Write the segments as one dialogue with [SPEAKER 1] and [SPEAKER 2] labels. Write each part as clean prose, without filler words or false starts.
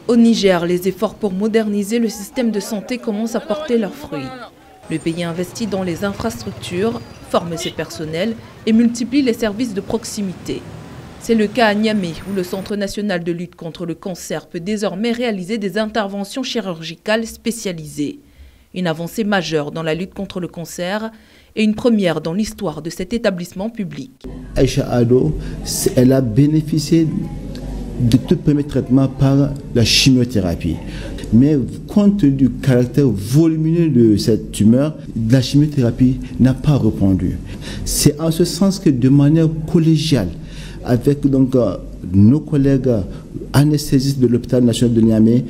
[SPEAKER 1] Au Niger, les efforts pour moderniser le système de santé commencent à porter leurs fruits. Le pays investit dans les infrastructures, forme ses personnels et multiplie les services de proximité. C'est le cas à Niamey, où le Centre national de lutte contre le cancer peut désormais réaliser des interventions chirurgicales spécialisées. Une avancée majeure dans la lutte contre le cancer et une première dans l'histoire de cet établissement public.
[SPEAKER 2] Aïcha Ado, elle a bénéficié de tout premier traitement par la chimiothérapie. Mais compte tenu du caractère volumineux de cette tumeur, la chimiothérapie n'a pas répondu. C'est en ce sens que de manière collégiale, avec donc nos collègues anesthésistes de l'hôpital national de Niamey,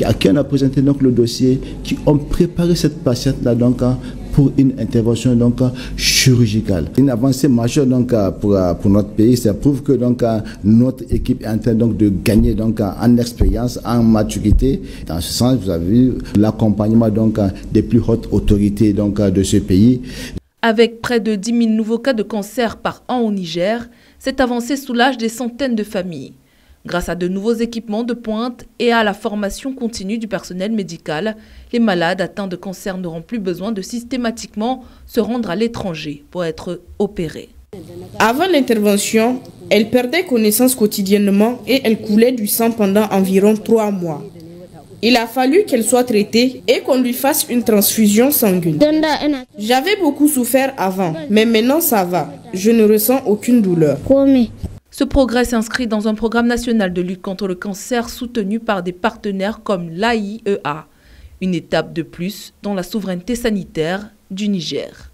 [SPEAKER 2] à qui on a présenté donc le dossier, qui ont préparé cette patiente-là donc pour une intervention donc chirurgicale. Une avancée majeure donc pour notre pays, ça prouve que donc notre équipe est en train donc de gagner donc en expérience, en maturité. Dans ce sens, vous avez vu l'accompagnement donc des plus hautes autorités donc de ce pays.
[SPEAKER 1] Avec près de 10 000 nouveaux cas de cancer par an au Niger, cette avancée soulage des centaines de familles. Grâce à de nouveaux équipements de pointe et à la formation continue du personnel médical, les malades atteints de cancer n'auront plus besoin de systématiquement se rendre à l'étranger pour être opérés.
[SPEAKER 3] Avant l'intervention, elle perdait connaissance quotidiennement et elle coulait du sang pendant environ 3 mois. Il a fallu qu'elle soit traitée et qu'on lui fasse une transfusion sanguine. J'avais beaucoup souffert avant, mais maintenant ça va. Je ne ressens aucune douleur.
[SPEAKER 1] Ce progrès s'inscrit dans un programme national de lutte contre le cancer soutenu par des partenaires comme l'AIEA, une étape de plus dans la souveraineté sanitaire du Niger.